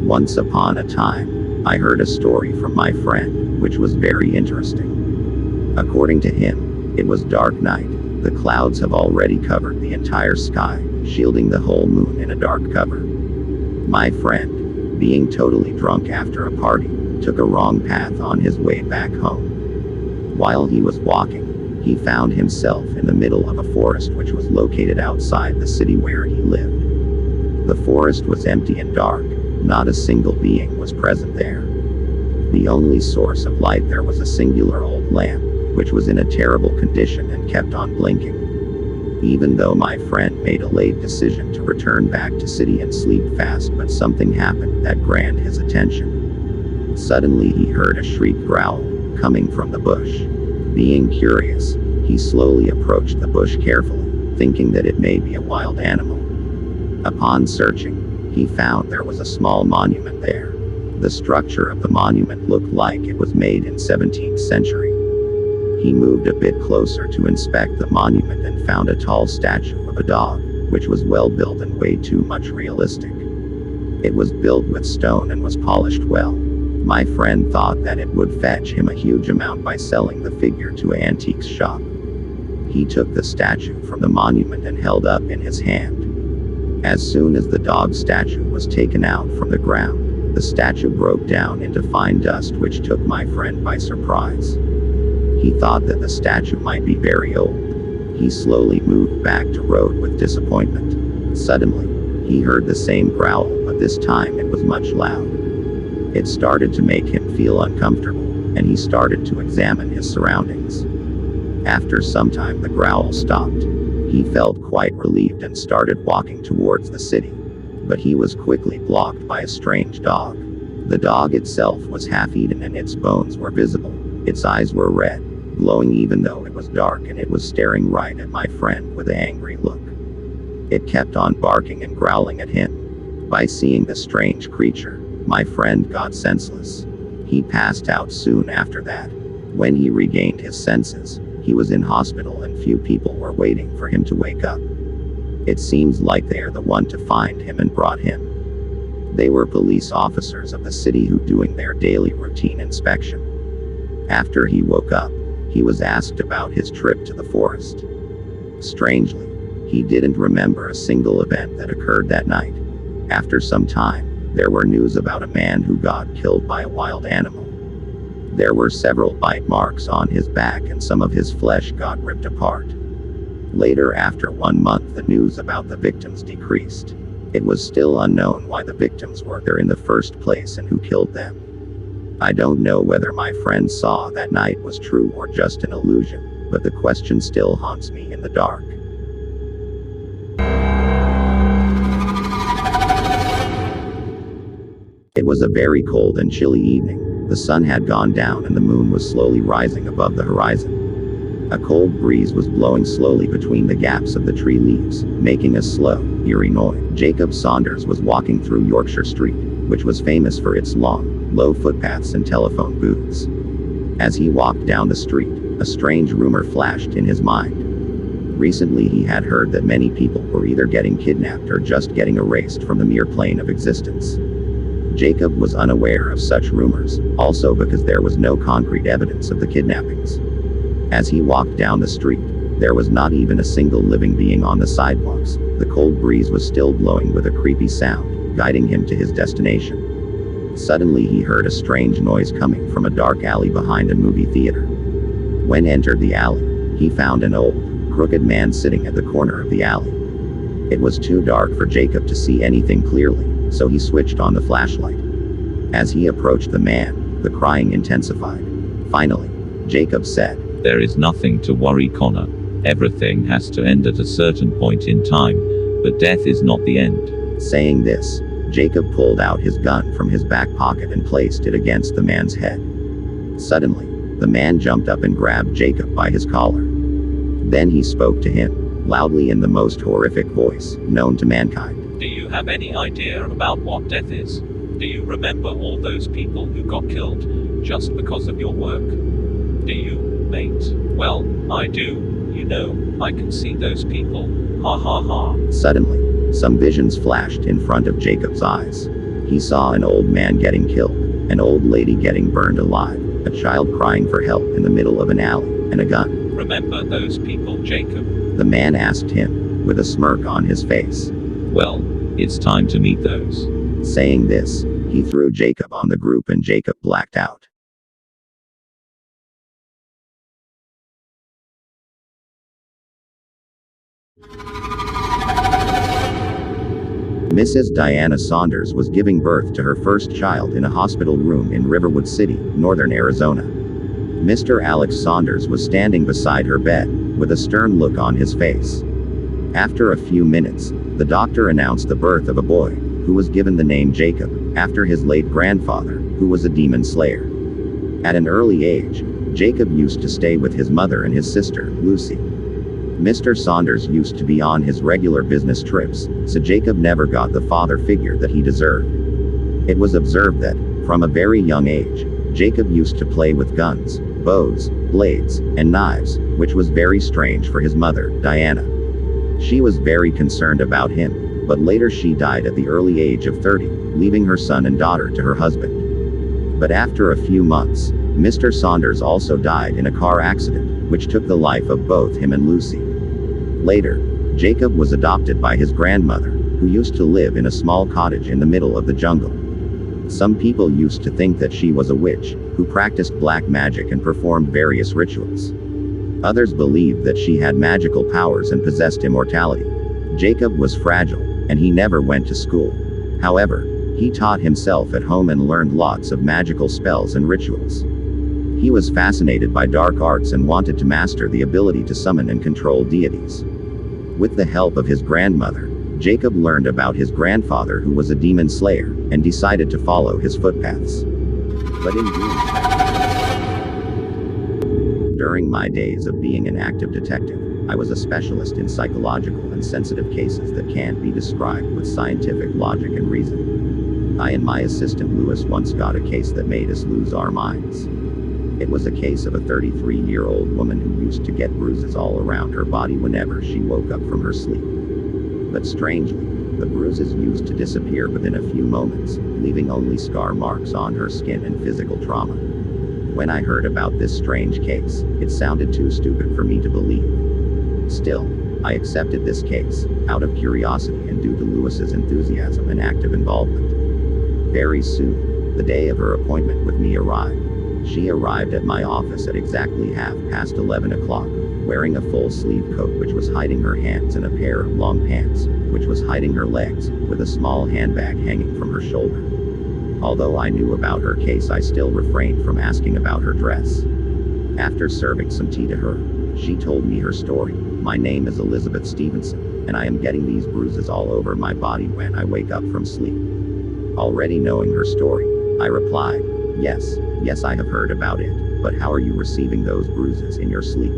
Once upon a time, I heard a story from my friend, which was very interesting. According to him, it was dark night. The clouds have already covered the entire sky, shielding the whole moon in a dark cover. My friend, being totally drunk after a party, took a wrong path on his way back home. While he was walking, he found himself in the middle of a forest which was located outside the city where he lived. The forest was empty and dark. Not a single being was present there. The only source of light there was a singular old lamp, which was in a terrible condition and kept on blinking. Even though my friend made a late decision to return back to city and sleep fast, but something happened that grabbed his attention. Suddenly he heard a shriek growl coming from the bush. Being curious, he slowly approached the bush carefully, thinking that it may be a wild animal. Upon searching, he found there was a small monument there. The structure of the monument looked like it was made in 17th century. He moved a bit closer to inspect the monument and found a tall statue of a dog, which was well built and way too much realistic. It was built with stone and was polished well. My friend thought that it would fetch him a huge amount by selling the figure to an antiques shop. He took the statue from the monument and held up in his hand. As soon as the dog statue was taken out from the ground, the statue broke down into fine dust, which took my friend by surprise. He thought that the statue might be very old. He slowly moved back to road with disappointment. Suddenly, he heard the same growl, but this time it was much louder. It started to make him feel uncomfortable, and he started to examine his surroundings. After some time the growl stopped. He felt quite relieved and started walking towards the city. But he was quickly blocked by a strange dog. The dog itself was half-eaten and its bones were visible. Its eyes were red, glowing even though it was dark, and it was staring right at my friend with an angry look. It kept on barking and growling at him. By seeing the strange creature, my friend got senseless. He passed out soon after that. When he regained his senses, he was in hospital and few people were waiting for him to wake up. It seems like they are the one to find him and brought him. They were police officers of the city who doing their daily routine inspection. After he woke up, he was asked about his trip to the forest. Strangely, he didn't remember a single event that occurred that night. After some time, there were news about a man who got killed by a wild animal. There were several bite marks on his back and some of his flesh got ripped apart. Later, after 1 month, the news about the victims decreased. It was still unknown why the victims were there in the first place and who killed them. I don't know whether my friend saw that night was true or just an illusion, but the question still haunts me in the dark. It was a very cold and chilly evening. The sun had gone down and the moon was slowly rising above the horizon. A cold breeze was blowing slowly between the gaps of the tree leaves, making a slow, eerie noise. Jacob Saunders was walking through Yorkshire Street, which was famous for its long, low footpaths and telephone booths. As he walked down the street, a strange rumor flashed in his mind. Recently he had heard that many people were either getting kidnapped or just getting erased from the mere plane of existence. Jacob was unaware of such rumors, also because there was no concrete evidence of the kidnappings. As he walked down the street, there was not even a single living being on the sidewalks. The cold breeze was still blowing with a creepy sound, guiding him to his destination. Suddenly he heard a strange noise coming from a dark alley behind a movie theater. When entered the alley, he found an old, crooked man sitting at the corner of the alley. It was too dark for Jacob to see anything clearly, so he switched on the flashlight. As he approached the man, the crying intensified. Finally, Jacob said, "There is nothing to worry, Connor. Everything has to end at a certain point in time, but death is not the end." Saying this, Jacob pulled out his gun from his back pocket and placed it against the man's head. Suddenly, the man jumped up and grabbed Jacob by his collar. Then he spoke to him, loudly in the most horrific voice known to mankind. "Do you have any idea about what death is? Do you remember all those people who got killed just because of your work? Do you, mate? Well, I do. You know, I can see those people. Ha ha ha. Suddenly, some visions flashed in front of Jacob's eyes. He saw an old man getting killed, an old lady getting burned alive, a child crying for help in the middle of an alley, and a gun. Remember those people, Jacob? The man asked him, with a smirk on his face. Well, it's time to meet those. Saying this, he threw Jacob on the group and Jacob blacked out. Mrs. Diana Saunders was giving birth to her first child in a hospital room in Riverwood City, northern Arizona. Mr. Alex Saunders was standing beside her bed, with a stern look on his face. After a few minutes, the doctor announced the birth of a boy, who was given the name Jacob, after his late grandfather, who was a demon slayer. At an early age, Jacob used to stay with his mother and his sister, Lucy. Mr. Saunders used to be on his regular business trips, so Jacob never got the father figure that he deserved. It was observed that, from a very young age, Jacob used to play with guns, bows, blades, and knives, which was very strange for his mother, Diana. She was very concerned about him, but later she died at the early age of 30, leaving her son and daughter to her husband. But after a few months, Mr. Saunders also died in a car accident, which took the life of both him and Lucy. Later, Jacob was adopted by his grandmother, who used to live in a small cottage in the middle of the jungle. Some people used to think that she was a witch, who practiced black magic and performed various rituals. Others believed that she had magical powers and possessed immortality. Jacob was fragile, and he never went to school. However, he taught himself at home and learned lots of magical spells and rituals. He was fascinated by dark arts and wanted to master the ability to summon and control deities. With the help of his grandmother, Jacob learned about his grandfather, who was a demon slayer, and decided to follow his footpaths. But in doing so, during my days of being an active detective, I was a specialist in psychological and sensitive cases that can't be described with scientific logic and reason. I and my assistant Lewis once got a case that made us lose our minds. It was a case of a 33-year-old woman who used to get bruises all around her body whenever she woke up from her sleep. But strangely, the bruises used to disappear within a few moments, leaving only scar marks on her skin and physical trauma. When I heard about this strange case, it sounded too stupid for me to believe. Still, I accepted this case, out of curiosity and due to Lewis's enthusiasm and active involvement. Very soon, the day of her appointment with me arrived. She arrived at my office at exactly 11:30, wearing a full-sleeve coat which was hiding her hands and a pair of long pants, which was hiding her legs, with a small handbag hanging from her shoulder. Although I knew about her case, I still refrained from asking about her dress. After serving some tea to her, she told me her story. My name is Elizabeth Stevenson, and I am getting these bruises all over my body when I wake up from sleep. Already knowing her story, I replied, Yes, I have heard about it, but how are you receiving those bruises in your sleep?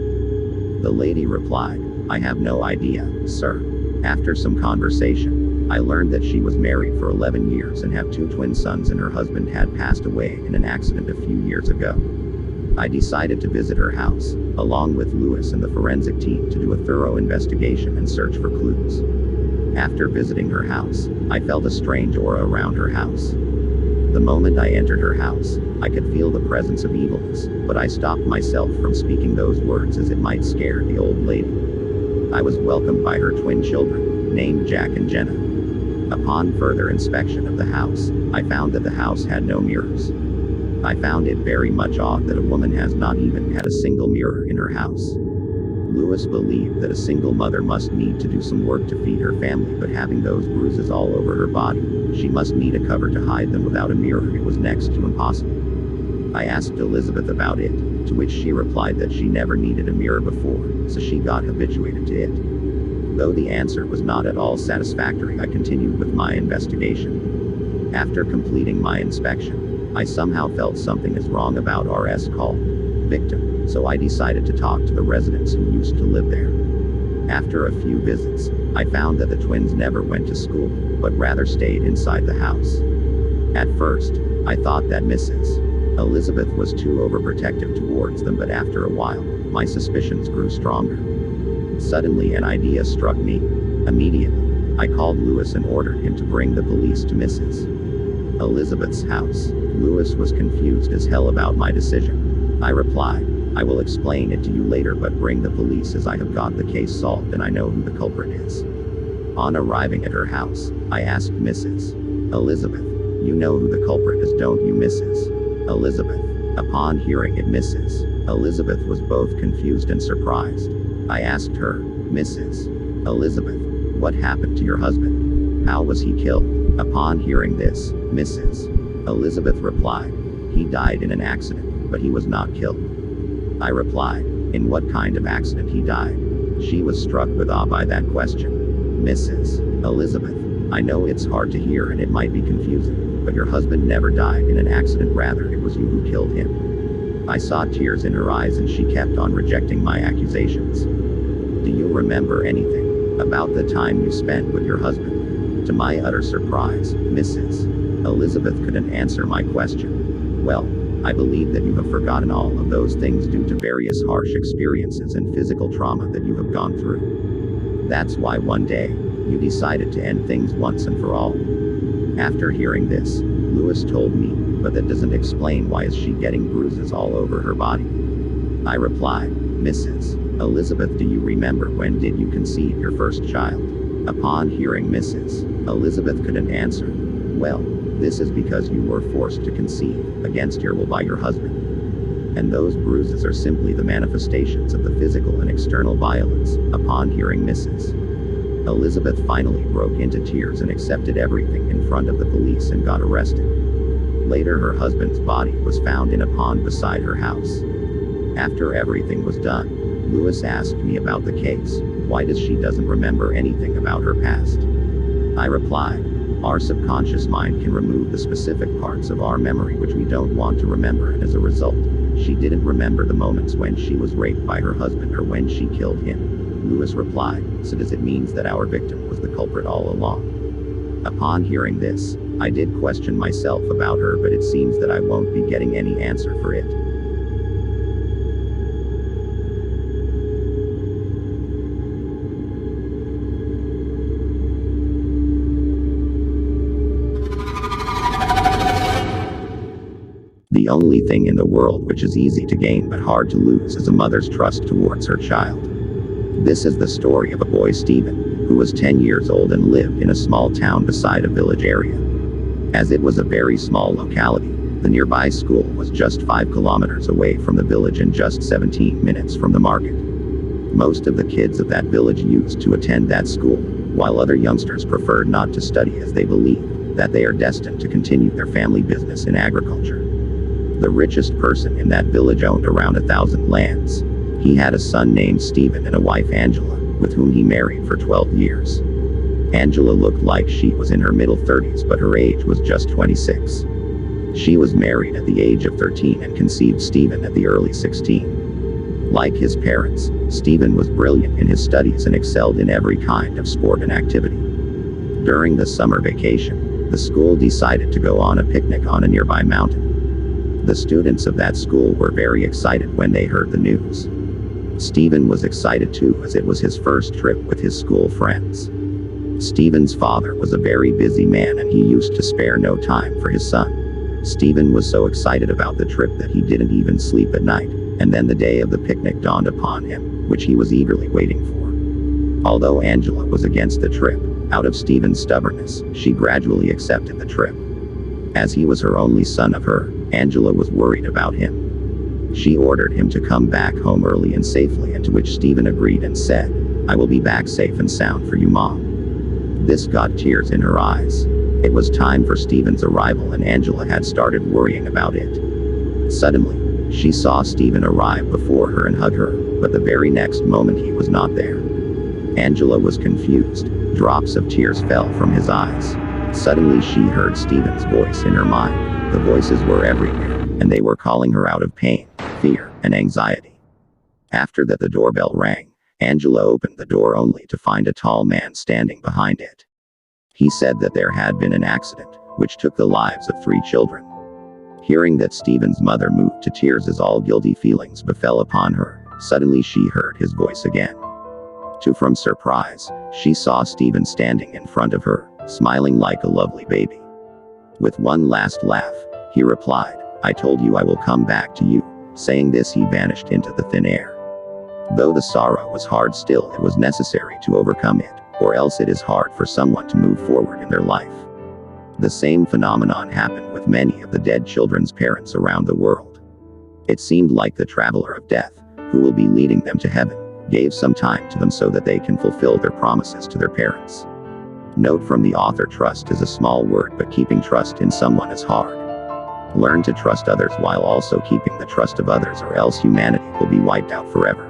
The lady replied, I have no idea, sir. After some conversation, I learned that she was married for 11 years and have 2 twin sons, and her husband had passed away in an accident a few years ago. I decided to visit her house, along with Lewis and the forensic team, to do a thorough investigation and search for clues. After visiting her house, I felt a strange aura around her house. The moment I entered her house, I could feel the presence of evilness, but I stopped myself from speaking those words as it might scare the old lady. I was welcomed by her twin children, named Jack and Jenna. Upon further inspection of the house, I found that the house had no mirrors. I found it very much odd that a woman has not even had a single mirror in her house. Lewis believed that a single mother must need to do some work to feed her family, but having those bruises all over her body, she must need a cover to hide them. Without a mirror, it was next to impossible. I asked Elizabeth about it, to which she replied that she never needed a mirror before, so she got habituated to it. Though the answer was not at all satisfactory, I continued with my investigation. After completing my inspection, I somehow felt something is wrong about RS called victim, so I decided to talk to the residents who used to live there. After a few visits, I found that the twins never went to school, but rather stayed inside the house. At first, I thought that Mrs. Elizabeth was too overprotective towards them, but after a while, my suspicions grew stronger. Suddenly an idea struck me. Immediately, I called Lewis and ordered him to bring the police to Mrs. Elizabeth's house. Lewis was confused as hell about my decision. I replied, I will explain it to you later, but bring the police as I have got the case solved and I know who the culprit is. On arriving at her house, I asked Mrs. Elizabeth, you know who the culprit is, don't you, Mrs. Elizabeth? Upon hearing it, Mrs. Elizabeth was both confused and surprised. I asked her, Mrs. Elizabeth, what happened to your husband? How was he killed? Upon hearing this, Mrs. Elizabeth replied, he died in an accident, but he was not killed. I replied, in what kind of accident he died? She was struck with awe by that question. Mrs. Elizabeth, I know it's hard to hear and it might be confusing, but your husband never died in an accident, rather it was you who killed him. I saw tears in her eyes and she kept on rejecting my accusations. Do you remember anything about the time you spent with your husband? To my utter surprise, Mrs. Elizabeth couldn't answer my question. Well, I believe that you have forgotten all of those things due to various harsh experiences and physical trauma that you have gone through. That's why one day, you decided to end things once and for all. After hearing this, Lewis told me, but that doesn't explain why is she getting bruises all over her body. I replied, Mrs. Elizabeth, do you remember when did you conceive your first child? Upon hearing Mrs. Elizabeth couldn't answer. Well, this is because you were forced to conceive, against your will by your husband. And those bruises are simply the manifestations of the physical and external violence. Upon hearing Mrs. Elizabeth finally broke into tears and accepted everything in front of the police and got arrested. Later her husband's body was found in a pond beside her house. After everything was done, Lewis asked me about the case. Why does she doesn't remember anything about her past? I replied, our subconscious mind can remove the specific parts of our memory which we don't want to remember, and as a result, she didn't remember the moments when she was raped by her husband or when she killed him. Lewis replied, so does it mean that our victim was the culprit all along? Upon hearing this, I did question myself about her, but it seems that I won't be getting any answer for it. The only thing in the world which is easy to gain but hard to lose is a mother's trust towards her child. This is the story of a boy, Stephen, who was 10 years old and lived in a small town beside a village area. As it was a very small locality, the nearby school was just 5 kilometers away from the village and just 17 minutes from the market. Most of the kids of that village used to attend that school, while other youngsters preferred not to study as they believed that they are destined to continue their family business in agriculture. The richest person in that village owned around 1,000 lands. He had a son named Stephen and a wife, Angela, with whom he married for 12 years. Angela looked like she was in her middle 30s, but her age was just 26. She was married at the age of 13 and conceived Stephen at the early 16. Like his parents, Stephen was brilliant in his studies and excelled in every kind of sport and activity. During the summer vacation, the school decided to go on a picnic on a nearby mountain. The students of that school were very excited when they heard the news. Stephen was excited too, as it was his first trip with his school friends. Stephen's father was a very busy man and he used to spare no time for his son. Stephen was so excited about the trip that he didn't even sleep at night, and then the day of the picnic dawned upon him, which he was eagerly waiting for. Although Angela was against the trip, out of Stephen's stubbornness, she gradually accepted the trip. As he was her only son of her, Angela was worried about him. She ordered him to come back home early and safely, and to which Stephen agreed and said, I will be back safe and sound for you, Mom. This got tears in her eyes. It was time for Stephen's arrival and Angela had started worrying about it. Suddenly, she saw Stephen arrive before her and hug her, but the very next moment he was not there. Angela was confused. Drops of tears fell from his eyes. Suddenly she heard Stephen's voice in her mind. The voices were everywhere, and they were calling her out of pain, fear, and anxiety. After that, the doorbell rang. Angela opened the door only to find a tall man standing behind it. He said that there had been an accident, which took the lives of 3 children. Hearing that, Stephen's mother moved to tears as all guilty feelings befell upon her. Suddenly she heard his voice again. From surprise, she saw Stephen standing in front of her, smiling like a lovely baby. With one last laugh, he replied, "I told you I will come back to you." Saying this, he vanished into the thin air. Though the sorrow was hard, still it was necessary to overcome it, or else it is hard for someone to move forward in their life. The same phenomenon happened with many of the dead children's parents around the world. It seemed like the traveler of death, who will be leading them to heaven, gave some time to them so that they can fulfill their promises to their parents. Note from the author: trust is a small word, but keeping trust in someone is hard. Learn to trust others while also keeping the trust of others, or else humanity will be wiped out forever.